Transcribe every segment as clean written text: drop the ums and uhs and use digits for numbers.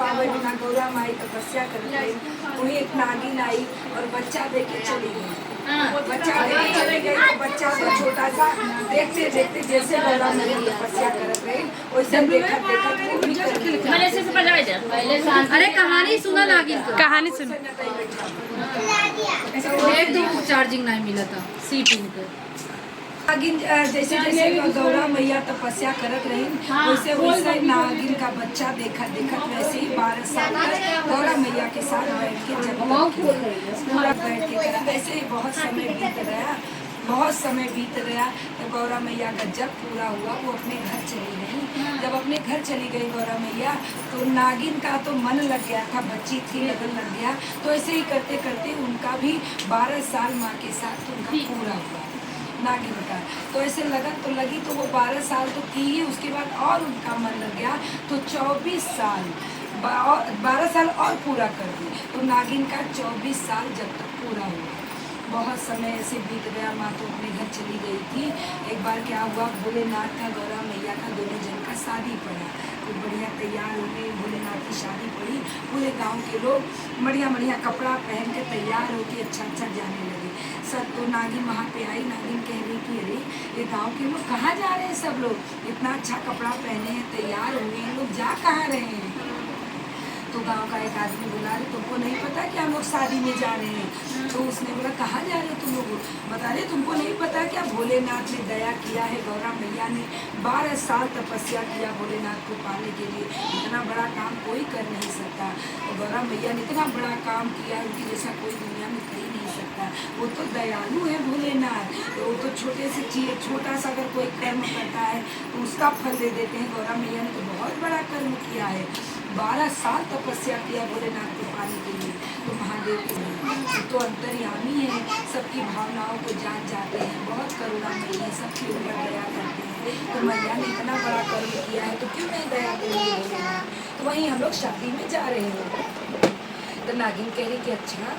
पावन ना गौरा माई तपस्या कर रही, वही एक नागिन आई और बच्चा दे के चली गई। बच्चा दे के चली गई तो बच्चा तो छोटा सा, देखते देखते जैसे गौरा मैया तपस्या कर रही वैसे देखा अरे कहानी सुना नागिन को, कहानी सुन। एकदम चार्जिंग नहीं मिला था सीटिंग पे। नागिन जैसे जैसे गौरा मैया तपस्या करत रही वैसे वैसे नागिन का बच्चा देखा वैसे ही 12 साल तक गौरा मैया के साथ बैठ के जब पूरा बैठ के करा। ऐसे ही बहुत समय बीत गया तो गौरा मैया का जब पूरा हुआ वो अपने घर चली गई। जब अपने घर चली गई गौरा मैया तो नागिन का तो मन लग गया था, बच्ची थी लगन लग गया। तो ऐसे ही करते करते उनका भी 12 साल माँ के साथ उनका पूरा हुआ नागिन का। तो ऐसे लगन तो लगी तो वो 12 साल तो की ही, उसके बाद और उनका मन लग गया तो 24 साल 12 साल और पूरा कर दी। तो नागिन का 24 साल जब तक पूरा हुआ। बहुत समय ऐसे बीत गया, माँ तो अपने घर चली गई थी। एक बार क्या हुआ, भोलेनाथ का गौरा मैया का दोनों जन का शादी पड़ा। तो बढ़िया तैयार हो गए, भोलेनाथ की शादी पड़ी। पूरे गांव के लोग बढ़िया बढ़िया कपड़ा पहन के तैयार होके अच्छा जाने लगे। सब तो नागिन वहाँ पे आई। नागिन कह रही कि अरे ये गांव के लोग कहाँ जा रहे हैं, सब लोग इतना अच्छा कपड़ा पहने हैं, तैयार हुए हैं, लोग जा कहाँ रहे हैं। तो गांव का एक आदमी बोला अरे तुमको नहीं पता कि हम लोग शादी में जा रहे हैं। तो उसने बोला कहाँ जा रहे हो तुम लोग, बता रहे तुमको नहीं पता क्या भोलेनाथ ने दया किया है, गौरा मैया ने 12 साल तपस्या किया भोलेनाथ को पाने के लिए। इतना बड़ा काम कोई कर नहीं सकता। तो गौरा मैया ने इतना बड़ा काम किया, उनकी जैसा कोई दुनिया में कर ही नहीं सकता। वो तो दयालु है भोलेनाथ। तो वो तो छोटा सा अगर कोई कर्म करता है तो उसका फल दे देते हैं। गौरा मैया ने तो बहुत बड़ा कर्म किया है, 12 साल तपस्या किया भोलेनाथ को पाने के लिए। तो महादेव तो अंतर्यामी है, सबकी भावनाओं को जान जाते हैं, बहुत करुणामयी है, सबके ऊपर दया करते हैं। तो मैया ने इतना बड़ा कर्म किया है तो क्यों नहीं दया करेंगे भोलेनाथ। तो वहीं हम लोग शादी में जा रहे हैं। तो नागिन कह रही कि अच्छा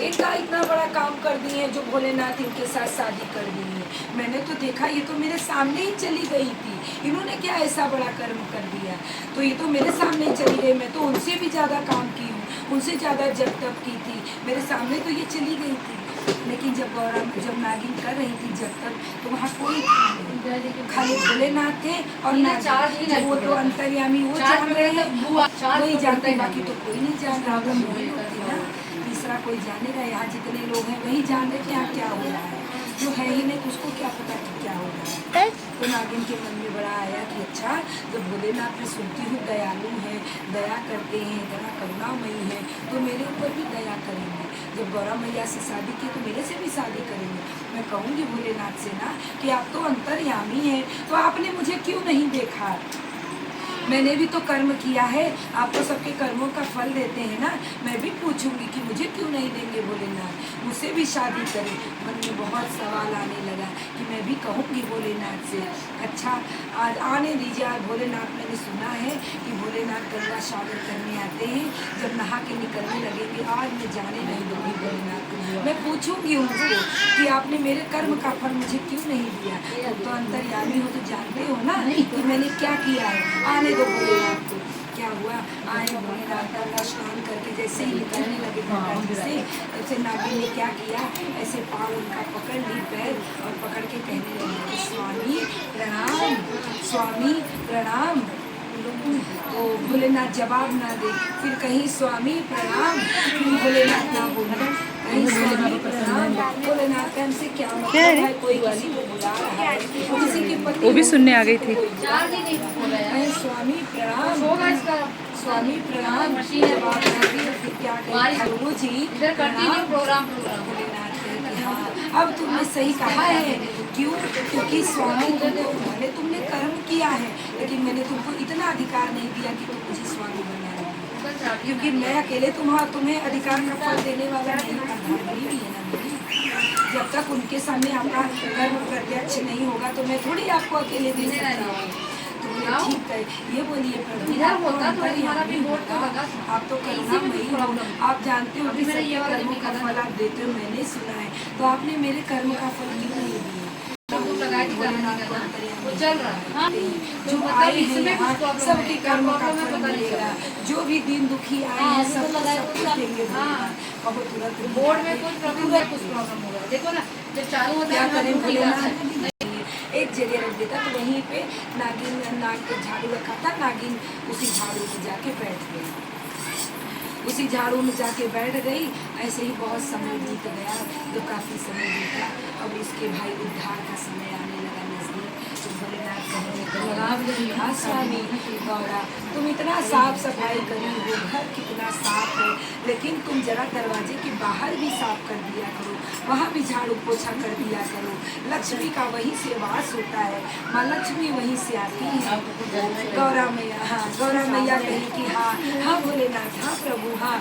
इनका इतना बड़ा काम कर दिए हैं जो भोलेनाथ इनके साथ शादी कर दी है। मैंने तो देखा ये तो मेरे सामने ही चली गई थी, इन्होंने क्या ऐसा बड़ा कर्म कर दिया। तो ये तो मेरे सामने ही चली गई, मैं तो उनसे भी ज़्यादा काम की हूँ, उनसे ज़्यादा जब तब की थी, मेरे सामने तो ये चली गई थी। लेकिन जब नागिन कर रही थी जब तक तो वहाँ कोई खाली भोलेनाथ थे और नागिन, वो तो अंतर्यामी वो जान रहे हैं, वही जानते, बाकी तो कोई नहीं जान रहा। तीसरा कोई जानेगा, यहाँ जितने लोग हैं वही जान रहे कि यहाँ क्या हो रहा है, जो है ही नहीं उसको क्या पता कि क्या हो रहा है। तो नागिन के मन में बड़ा आया कि अच्छा जब भोलेनाथ में सुनती हूँ दयालु है, दया करते हैं, बड़ा करुणामयी है, तो मेरे ऊपर भी दया करेंगे। जब गौरा मैया से शादी की तो मेरे से भी शादी करेंगे। मैं कहूँगी भोलेनाथ से ना कि आप तो अंतर्यामी हैं, तो आपने मुझे क्यों नहीं देखा। मैंने भी तो कर्म किया है, आप तो सबके कर्मों का फल देते हैं ना। मैं भी पूछूंगी कि मुझे क्यों नहीं देंगे भोलेनाथ, मुझसे भी शादी करें। मन में बहुत सवाल आने लगा कि मैं भी कहूँगी भोलेनाथ से अच्छा आज आने दीजिए। आज भोलेनाथ मैंने सुना है कि भोलेनाथ गंगा सागर करने आते हैं, जब नहा के निकलने लगेंगे आज मैं जाने नहीं दूँगी भोलेनाथ को। मैं पूछूंगी उनको कि आपने मेरे कर्म का फल मुझे क्यों नहीं दिया। तो अंतर्यामी हो तो जानते हो ना कि मैंने क्या किया है। आने दो भोलेनाथ को। क्या हुआ, आए भोलेनाथ का स्नान करके जैसे ही निकलने लगे गंगा से, ऐसे नागिन ने क्या किया, ऐसे पाँव उनका पकड़ ली पैर और पकड़ के कहने लगी स्वामी प्रणाम, स्वामी प्रणाम। तो भोलेनाथ जवाब ना दे, फिर कहीं स्वामी प्रणाम, फिर भोलेनाथ ना बोले, कहीं स्वामी प्रणाम। भोलेनाथ हमसे क्या मतलब है, कोई किसी को बुला रहा है, किसी के पति वो भी सुनने आ गई थी। स्वामी प्रणाम, स्वामी प्रणाम, जवाब ना दे, फिर क्या करें जी प्रणाम। भोलेनाथ कहे कि हाँ अब तुमने सही कहा है। क्यों, क्योंकि स्वामी भले तुमने कर्म किया है, लेकिन मैंने तुमको इतना अधिकार नहीं दिया कि तुम मुझे स्वामी बना रहे, क्योंकि मैं अकेले तुम्हें अधिकार का फल देने वाला नहीं, आधारणी भी है ना मेरी। जब तक उनके सामने आपका कर्म प्रत्यक्ष नहीं होगा तो मैं थोड़ी आपको अकेले दे सकता हूँ। तो बोले ठीक है, ये बोलिए प्रभु आप तो करुणामयी हो, आप जानते हो कि सबके कर्मों का फल आप देते हो, मैंने सुना है, तो आपने मेरे कर्म का फल क्यों नहीं दिया। भोलेनाथ को अंतर्यामी वो चल रहा है। हाँ। जो तो आए हैं इसमें यहाँ कुछ प्रॉब्लम सबके है। कर्म का प्रॉब्लम है फल पता नहीं मिलेगा। चला। जो भी दिन दुखी आए हाँ, हैं वो तो सबको लगाए सब कुछ पूरा। देंगे हाँ। भोलेनाथ। बहुत तुरंत बोर्ड में कुछ प्रॉब्लम है, कुछ प्रॉब्लम होगा। देखो ना जब चालू होता क्या है करें ना, भोलेनाथ एक जगह रख देता तो वहीं पे नागिन नाग पे झाड़ू रखा था, नागिन उसी झाड़ू में जाके बैठ गई, उसी झाड़ू में जाके बैठ गई। ऐसे ही बहुत समय बीत गया, जो काफ़ी समय बीता। अब इसके भाई उद्धार का समय आने लगा नजदीक। तो भोलेनाथ कहने हाँ स्वामी गौरा, तुम इतना साफ सफाई करी हो, घर कितना साफ है, लेकिन तुम जरा दरवाजे के बाहर भी साफ कर दिया करो, वहाँ भी झाड़ू पोछा कर दिया करो। लक्ष्मी का वहीं से वास होता है, माँ लक्ष्मी वहीं से आती है। गौरा मैया, हाँ गौरा मैया कही कि हाँ हाँ भोलेनाथ, हाँ प्रभु, हाँ।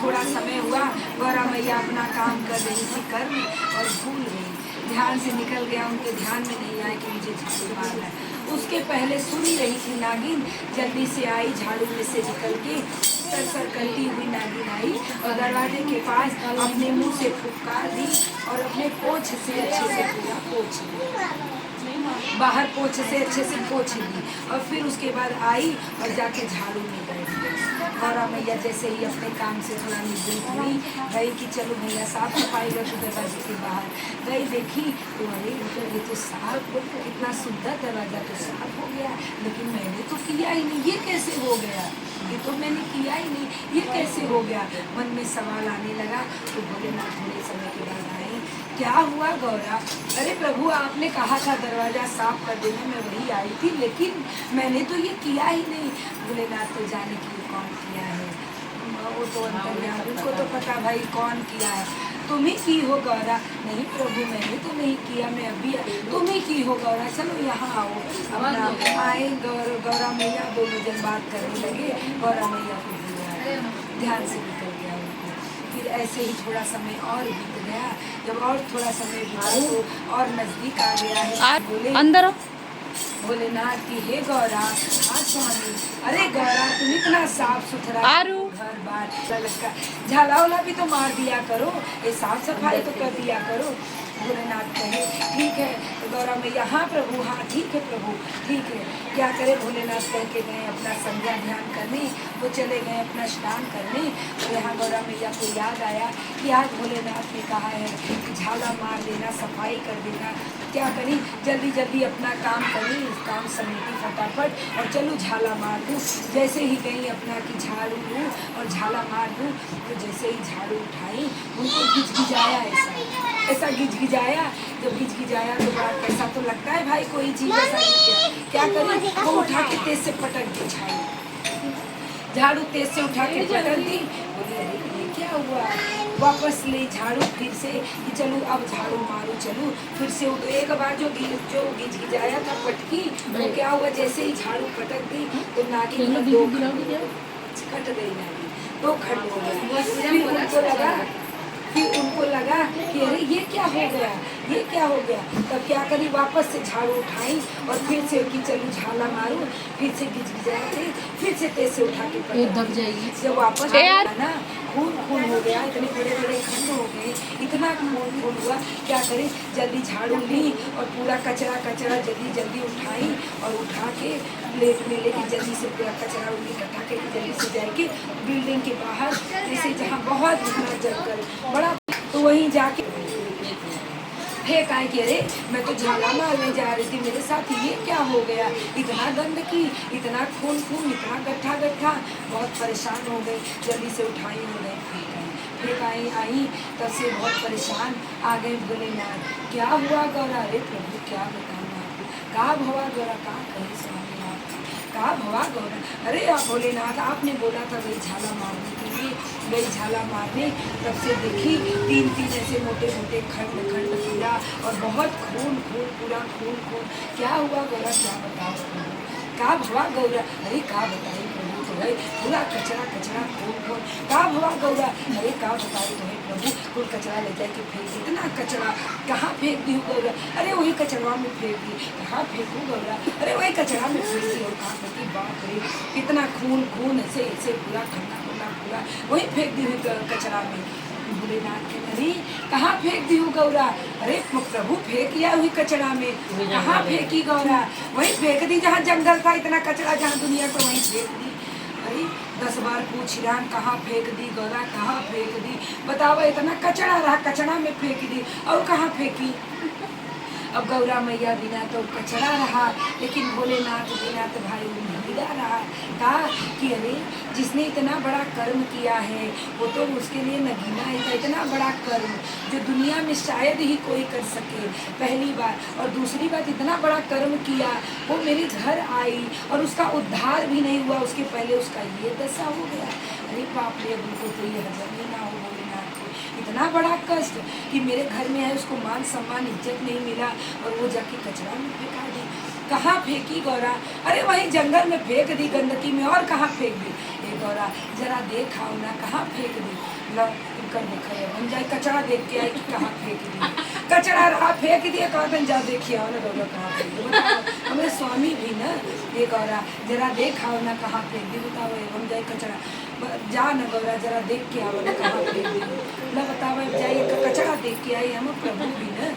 थोड़ा समय हुआ, गौरा मैया अपना काम कर रही थी कर्म और भूल गई, ध्यान से निकल गया, उनके ध्यान में नहीं आया कि मुझे झाड़ू मारना है। उसके पहले सुन ही रही थी नागिन, जल्दी से आई, झाड़ू में से निकल के सर सर करती हुई नागिन आई और दरवाजे के पास अपने मुंह से फुफकार दी और अपने पोंछ से अच्छे से पूरा पोंछ लिया, बाहर पोंछ से अच्छे से पोंछ ली। और फिर उसके बाद आई और जाके झाड़ू में बैठ गई। गौरा मैया जैसे ही अपने काम से थोड़ा निवृत्त हुई, गई कि चलो भैया साफ सफाई रखो दरवाजे के बाहर। गई देखी तो अरे ये तो साफ, कितना सुंदर दरवाजा तो साफ हो गया, लेकिन मैंने तो किया ही नहीं, ये कैसे हो गया, ये तो मैंने किया ही नहीं, ये कैसे हो गया। मन में सवाल आने लगा। तो भोलेनाथ थोड़े समय के बाद आए, क्या हुआ गौरा? अरे प्रभु आपने कहा था दरवाजा साफ कर देना, मैं वही आई थी, लेकिन मैंने तो ये किया ही नहीं। भोलेनाथ तो जाने के लिए कौन किया है, वो तो अंतर्यामी, उनको तो पता भाई कौन किया है। तुम ही की हो गौरा? नहीं प्रभु मैंने तो नहीं किया, मैं अभी तुम ही की हो गौरा, चलो यहाँ आओ। अपना आए गौरा मैया, दोनों जन बात करने लगे। गौरा मैया को बुलाया, ध्यान से निकल गया उनको। फिर ऐसे ही थोड़ा समय और बीत गया। जब और थोड़ा समय बीता तो और नजदीक आ गया है। बोले अंदर भोलेनाथ की हे गौरा, हाँ स्वामी। अरे गौरा तुम इतना साफ सुथरा घर बार लगता, झाला वाला भी तो मार दिया करो, ये साफ सफाई तो कर दिया करो। भोलेनाथ कहे ठीक है। तो गौरा मैया हाँ प्रभु, हाँ ठीक है प्रभु, ठीक है। क्या करे भोलेनाथ कह के गए अपना संध्या ध्यान करने, वो चले गए अपना स्नान करने। तो यहाँ गौरा मैया को याद आया कि आज भोलेनाथ ने कहा है कि झाला मार देना, सफाई कर देना। क्या करी, जल्दी जल्दी अपना काम करी, काम समेटी फटाफट और चलो झाला मार दूँ। जैसे ही गई अपना कि झाड़ू लूँ और झाला मार दूँ, तो जैसे ही झाड़ू उठाई उनको गिजगिजाया, ऐसा गिजगिजाया। जब गिजगिजाया तो बड़ा कैसा तो लगता है भाई, कोई चीज़ ऐसा नहीं। क्या करी, वो उठा के तेज से पटक दी झाड़ू तेज से उठा के पटक दी। बोली अरे ये क्या हुआ, वापस ले झाड़ू फिर से कि चलो अब झाड़ू मारू, चलो फिर से एक बार जो गिजगिजाया था पटकी, वो क्या हुआ, जैसे ही झाड़ू पटक दी तो नागिन कट गई, नागिन दो खंड हो गया। फिर उनको लगा कि अरे ये क्या हो गया, ये क्या हो गया। तब क्या करी, वापस से झाड़ू उठाई और फिर से कि चलो झाला मारूं, फिर से गिजगिजाए, फिर से तेज से उठा के दब जाएगी। जब वापस आया ना, खून खून हो गया, इतने बड़े बड़े खंड हो गए, इतना खून खून हुआ। क्या करें, जल्दी झाड़ू ली और पूरा कचरा जल्दी जल्दी उठाई और उठा के प्लेट में लेके जल्दी से पूरा कचरा इकट्ठा करके जल्दी से जाके बिल्डिंग के बाहर, जैसे जहाँ बहुत घना जंगल बड़ा, तो वहीं जाके फेंक आए कि अरे मैं तो झाला मारने जा रही थी, मेरे साथ ये क्या हो गया, इतना गंदगी, इतना खून, इतना गड्ढा। बहुत परेशान हो गई, जल्दी से उठाई हो गई, फेंक आई। तब से बहुत परेशान आ गए भोलेनाथ। क्या हुआ गौरा? अरे प्रभु क्या बताऊँ आपको, कहाँ भवा गौरा, कहाँ कहीं स्वामी आप, कहाँ भवा गौरा? अरे आप भोलेनाथ, आपने बोला था वही झाला मारने के लिए, गई झाला मारने, तब से देखी तीन ऐसे मोटे मोटे खंड पूरा और बहुत खून पूरा खून। क्या हुआ गौरा, क्या बताओ, का भवा गौरा? अरे का बताई प्रभु, तो है पूरा कचरा खून। का भवा गौरा? अरे का बताई तो है प्रभु, कुल कचरा ले जाके फेंक दी। इतना कचरा कहाँ फेंक दी गौरा? अरे वही कचरा में फेंक दी। कहाँ फेंकू गौरा? अरे वही कचरा में फेंक दी। और कहाँ फेंकी, बाप रे कितना खून ऐसे पूरा खन्ना पूरा वही फेंक दी हुई कचरा में। भोलेनाथ के अरे कहाँ फेंक दी हूँ गौरा? अरे प्रभु फेंक लिया हुई कचरा में, कहाँ फेंकी गौरा? वहीं फेंक दी जहाँ जंगल था, इतना कचरा जहाँ दुनिया को वहीं फेंक दी। अरे 10 बार पूछ रहा कहाँ फेंक दी गौरा, कहाँ फेंक दी? बताओ, इतना कचरा रहा, कचरा में फेंक दी और कहाँ फेंकी? अब गौरा मैया बिना तो कचरा रहा, लेकिन भोलेनाथ बिना तो भाई भीगा रहा। कहा कि अरे जिसने इतना बड़ा कर्म किया है वो तो उसके लिए नगीना है। इतना बड़ा कर्म जो दुनिया में शायद ही कोई कर सके, पहली बार। और दूसरी बात, इतना बड़ा कर्म किया, वो मेरे घर आई और उसका उद्धार भी नहीं हुआ, उसके पहले उसका ये दशा हो गया। अरे बाप रे, अब उनको तो ये हजम ही ना हो भोलेनाथ को। इतना बड़ा कष्ट कि मेरे घर में है, उसको मान सम्मान इज्जत नहीं मिला और वो जाके कचरा में फेंका दी। कहाँ फेंकी गौरा? अरे वहीं जंगल में फेंक दी, गंदगी में। और कहाँ फेंक दी? ए गौरा जरा देखाओ ना, कहाँ फेंक दी? लो कर देखा, हम जाए कचरा देख के आए कि कहाँ फेंक दी। कचरा रहा, फेंक दिया। कहा जा देखिए आओ ना गौरा कहाँ फेंक दी। बताओ, हमारे स्वामी भी ना, ये गौरा जरा देखाओ ना कहाँ फेंक दी। बताओ, हम जाए कचरा जा न गौरा, जरा देख के आओ ना कहाँ फेंक दी। ना बताओ, जाइए कचरा देख के आई, हम प्रभु भी न।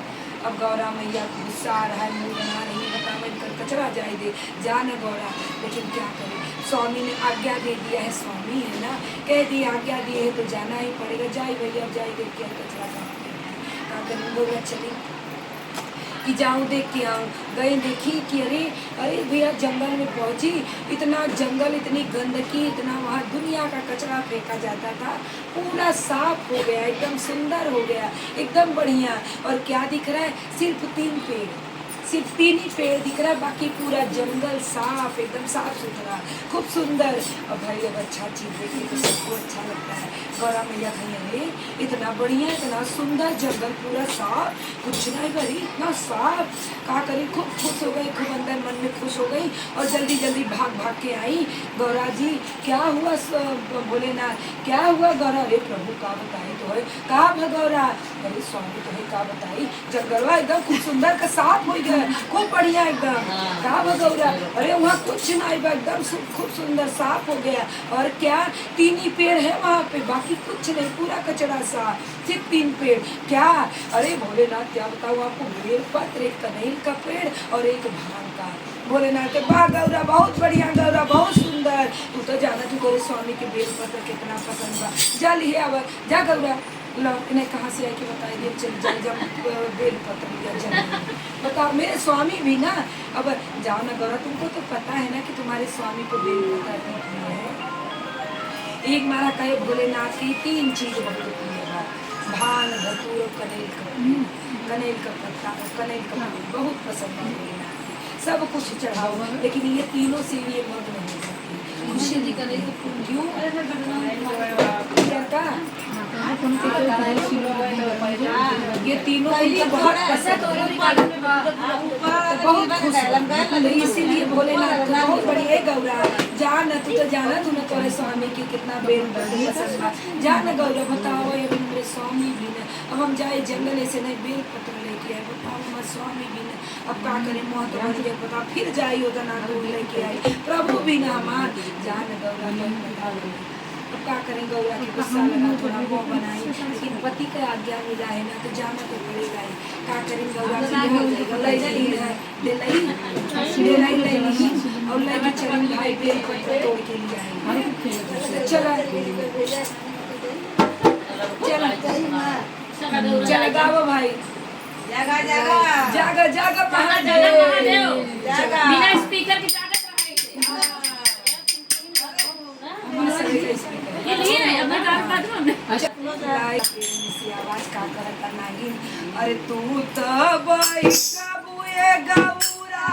अब गौरा मैया को गुस्सा आ रहा है, मुँह बना रही, बताओ इनका कचरा जाए दे, जा न गौरा। लेकिन क्या करें, स्वामी ने आज्ञा दे दिया है, स्वामी है ना, कह दी आज्ञा दी है तो जाना ही पड़ेगा। जाए भैया, जाए देख के कचरा क्या करें। गौरा चली कि जाऊँ देख के आऊँ। गए, देखी कि अरे अरे भैया जंगल में पहुँची, इतना जंगल, इतनी गंदगी, इतना वहाँ दुनिया का कचरा फेंका जाता था, पूरा साफ हो गया, एकदम सुंदर हो गया, एकदम बढ़िया। और क्या दिख रहा है? सिर्फ 3 पेड़, सिर्फ 3 ही पेड़ दिख रहा है, बाकी पूरा जंगल साफ, एकदम साफ सुथरा, खूब सुंदर। और भाई अब अच्छा चीज़ देखिए तो सबको अच्छा लगता है। गौरा मैया कहीं अरे इतना बढ़िया, इतना सुंदर जंगल, पूरा साफ, कुछ नहीं करी, इतना साफ। कहा करी, खूब खुश हो गई, खूब अंदर मन में खुश हो गई और जल्दी जल्दी भाग भाग के आई। गौरा जी क्या हुआ? भोलेनाथ क्या हुआ गौरा? अरे प्रभु का बताई तो है। कहा भगौरा? अरे स्वामी तो है, का बताई? जंगलवा एकदम खूब सुंदर का साफ हो गया, खूब बढ़िया एकदम। कहा भगौरा? अरे वहाँ कुछ नहीं, एकदम खूब सुंदर साफ हो गया। और क्या 3 ही पेड़ है वहाँ पे, बाकी कुछ नहीं, पूरा कचरा साफ, सिर्फ 3 पेड़। क्या? अरे भोलेनाथ क्या बताऊँ आपको, बेलपत्र, एक कनैल का पेड़ और एक भांग का। भोलेनाथ वाह गौरा, बहुत बढ़िया गौरा, बहुत सुंदर। तू तो जाना तू गौरे स्वामी के बेलपत्र कितना पसंद बा। जा लिए अब, जा गौरा। लो इन्हें कहाँ से आके बताई दिए, चल जाए जब बेलपत्र लिया जंगल। बताओ, मेरे स्वामी भी ना, अब जाओ ना गौरा, तुमको तो पता है ना कि तुम्हारे स्वामी को बेलपत्र प्रिय है। एक मारा कहे भोलेनाथ की 3 चीज बहुत प्रिय है, भांग, धतूर और कनेल का पत्ता और कनेल का फूल बहुत पसंद है भोलेनाथ की। सब कुछ चढ़ाओ, लेकिन ये तीनों से ये मग्न हो जाती है। खुशी जी कनेल का फूल क्यों? ये तीनों को बहुत पसंद है, बहुत खुश है, इसीलिए भोलेनाथ को बहुत बढ़िया गौरा। जान तू तो जाना, तू न तोरे स्वामी की कितना बेल पसंद बा। जान गौरा, बताओ अभी मेरे स्वामी भी न, अब हम जाए जंगल ऐसे नहीं बेल पत्र लेके आए, बताओ हमारे स्वामी भी न, अब क्या करें, मुँह तो बन गया, बताओ फिर जाई होता ना दूर लेके आई, प्रभु भी न हमार। जान गौरा तो बताओ अब क्या करें, गौरा की गुस्सा लगा, थोड़ा मुँह बनाई, लेकिन पति का आज्ञा मिला है ना, तो जाना तो पड़ेगा ही। क्या करें गौरा और लगी चरण भाई बेल पत्र तोड़ के लिए आए। चला चला गाओ भाई, जागा जागा जागा जागा महादेव, बिना स्पीकर के जागत रहे। ये लिए अपना काम कर दो ना। आवाज का करता नागिन, अरे तू तो बैठा बुए गौरा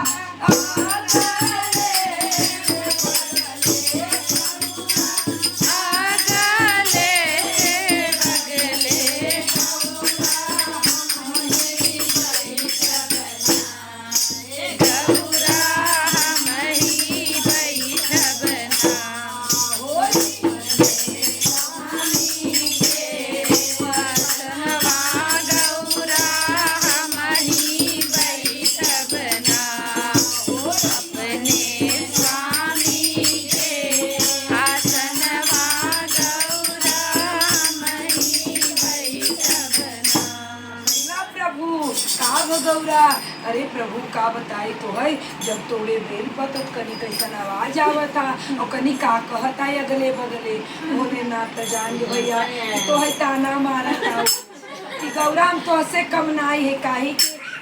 गौरा। अरे प्रभु का बताई तो है, जब तोड़े बेल पर तो कनी कैसन आवाज आवता और कनी का कहता है अगले बगले। बोले ना तो जान लो भैया तो है ताना मारा था कि गौरा हम तो से कम नाई है काहे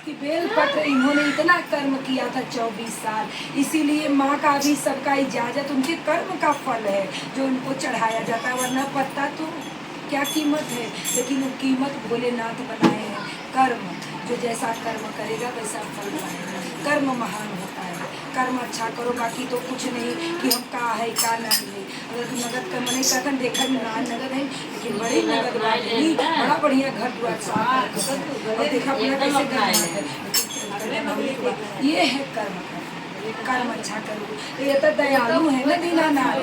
कि बेलपत्र इन्होंने इतना कर्म किया था 24 साल, इसीलिए माँ का भी सबका इजाजत उनके कर्म का फल है जो उनको चढ़ाया जाता है, वरना पत्ता तो क्या कीमत है। लेकिन वो कीमत भोलेनाथ बनाए हैं कर्म, जो जैसा कर्म करेगा वैसा फल पाएगा। कर्म महान होता है, कर्म अच्छा करो, बाकी तो कुछ नहीं कि हम का है का नहीं है। अगर तुम नगद कर्म नहीं करते देखा ना नगद है, लेकिन बड़ी नगद वाली बड़ा बढ़िया घर द्वार साफ और देखा अपना कैसे करना है। ये है कर्म, कर्म अच्छा करो। ये तो दयालु है ना दीनानाथ,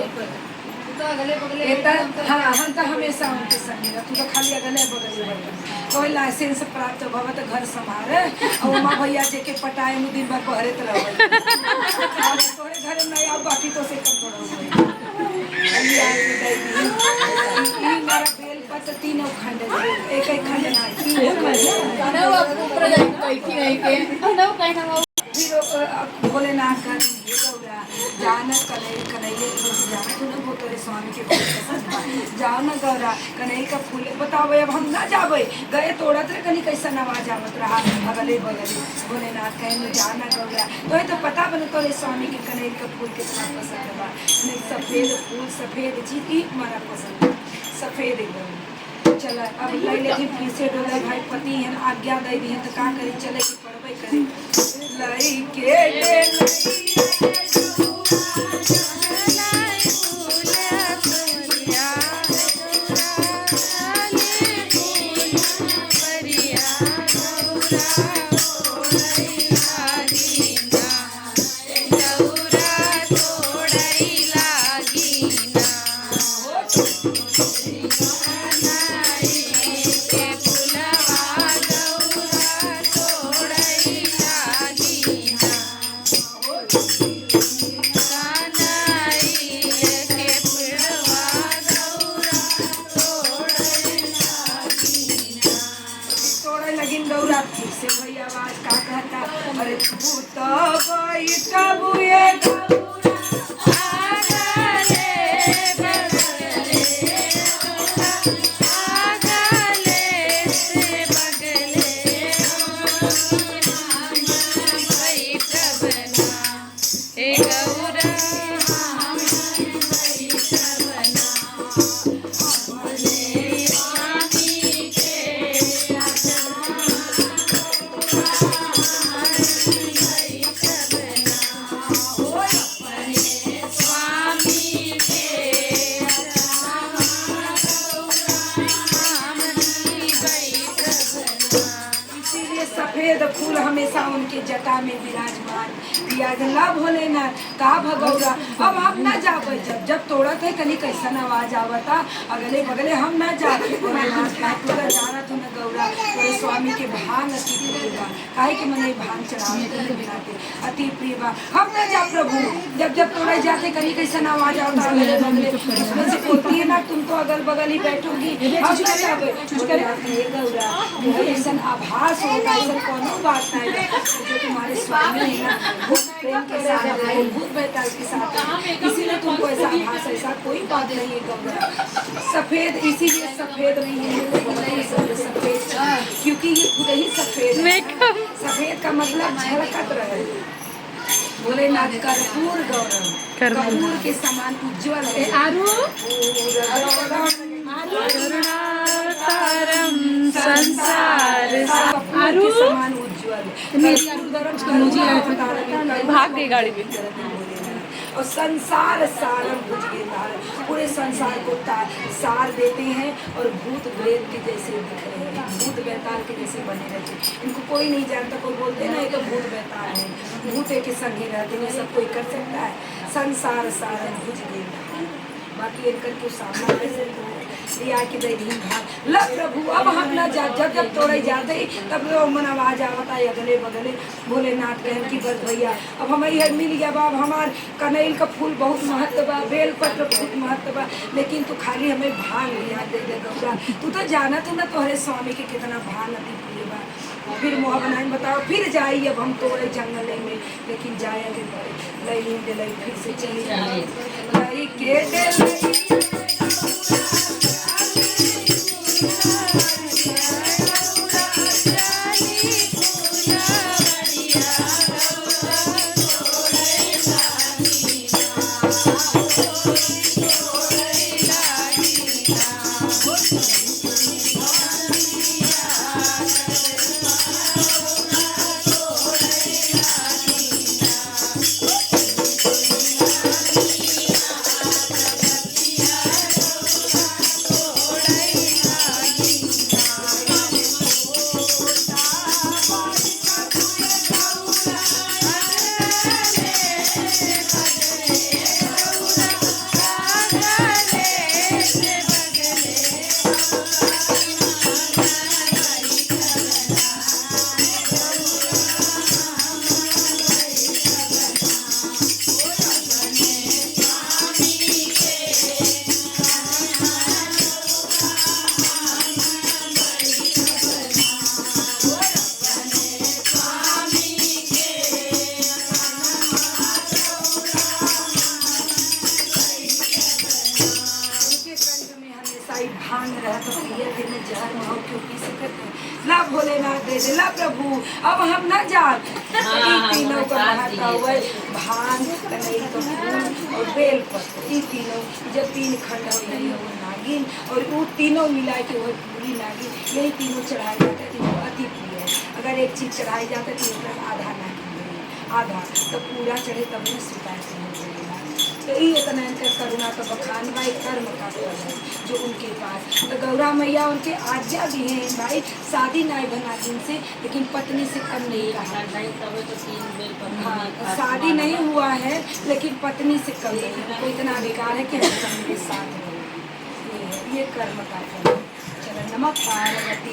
हाँ हम तो हमेशा उनके संग तू तो खाली अगले बगले कोई लाइसेंस प्राप्त भव तो घर संभाले और उमा भैया जे के पटाए में दिन भर पहरेत रहे तोरे घर में नहीं आओ, बाकी तो से कम थोड़ा मेरा बेल पर 3 खंड एक खंड ना फिर भोलेनाथ का जाना कन्हैया जाना तो ना तोरे स्वामी के जाओ ना गौरा कन्हैया का फूल बताओ अब हम ना जाबे गए तोड़त रे कनी कैसा आवाज आवत रहा अगले बगले। भोलेनाथ कहे जाना गौरा तो तो पता बने तोरे स्वामी के कन्हैया का फूल कितना पसंद बा। नहीं सफेद फूल सफेद चीज ही हमारा पसंद सफेद एकदम। चल अब ले लेकिन फिर से डोले भाई पति है आज्ञा दे दी है तो का करी चले कि पढ़बे करी लाई के सफेद फूल हमेशा उनके जटा में विराजमान किया गया। भोलेनाथ का भगौरा अब आप ना जाबे जब तोड़त है कनी कैसन आवाज आवता अगले बगले हम ना जा। भोलेनाथ का पूरा जाना तू न गौरा तोरे स्वामी के भांग अति प्रिय बा काहे कि मने भांग चढ़ावे बिना के अति प्रिय बा हम ना जा प्रभु। जब तोड़े जाते कनी कैसन आवाज आवता अगले बगले उसमें से बोलती है ना तुम तो अगल बगल ही बैठोगी हम ना जाबे गौरा ऐसा आभास होगा ऐसा कोनो बात नहीं जो तुम्हारे स्वामी है ना भूत प्रेम के साथ है भूत बैताल के साथ है इसीलिए तुमको ऐसा आभास ऐसा कोई बात नहीं है गौरा। सफेद इसीलिए सफेद नहीं है सफेद क्योंकि ये खुद ही सफेद है। सफेद का मतलब झलकत रहे। भोलेनाथ कर्पूर गौरव कर्पूर के समान उज्जवल है। संसार के समान उज्जवल भाग गई गाड़ी में और संसार सारम भुजगेदार पूरे संसार को सार देते हैं और भूत प्रेत के जैसे दिख रहे हैं भूत बैताल के जैसे बने रहते हैं। इनको कोई नहीं जानता कोई बोलते ना तो भूत बैताल है भूते के संग ही रहते हैं सब कोई कर सकता है। संसार सारम भुजगेदार बाकी इनकर क्यों सामना कैसे रिया के दे दी भाग ल प्रभु अब हम ना जब तोड़े जाते तब मन आवाज आवता है अगले बगले। भोलेनाथ कहन की बस भैया अब हमें यह मिल गया बा हमार कनैल का फूल बहुत महत्व बा बेल पत्र बहुत महत्व बा लेकिन तू खाली हमें भांग लिया दे गौरा। तू तो जाना तू ना तोहरे स्वामी के कितना भांग अति प्रिय बा फिर मुँह बनाई बताओ फिर जाई अब हम तोड़े जंगल में, लेकिन जाए के लई दिलई फिर से चली लई के दिलई भांग रहा तो पिया दिन में जहर माओ क्यों पी सकते हैं। ला भोलेनाथ दे दे, ला प्रभु अब हम न जान तीनों का महत्ता हुआ भांग कनई का फूल और बेल पत्र, ये तीनों जब 3 खंड हो गई वो नागिन और वो तीनों मिला के वो पूरी नागिन, यही तीनों चढ़ाए जाते थे। वो अति प्रिय है, अगर एक चीज चढ़ाई जाता तो आधा नागिन आधा तो पूरा चढ़े तब में शिकायत नहीं बोलेगा। तो ये इतना करुणा का बखान भाई कर्म का फल है जो उनके पास। तो गौरा मैया उनके आज्ञा भी हैं भाई, शादी नहीं बना जिनसे, लेकिन पत्नी से कम नहीं रहा। हाँ, शादी नहीं हुआ है लेकिन पत्नी से कम नहीं, तो इतना अधिकार है कि हम मेरे साथ रहो। ये कर्म का फल है। चलो नमः पार्वती।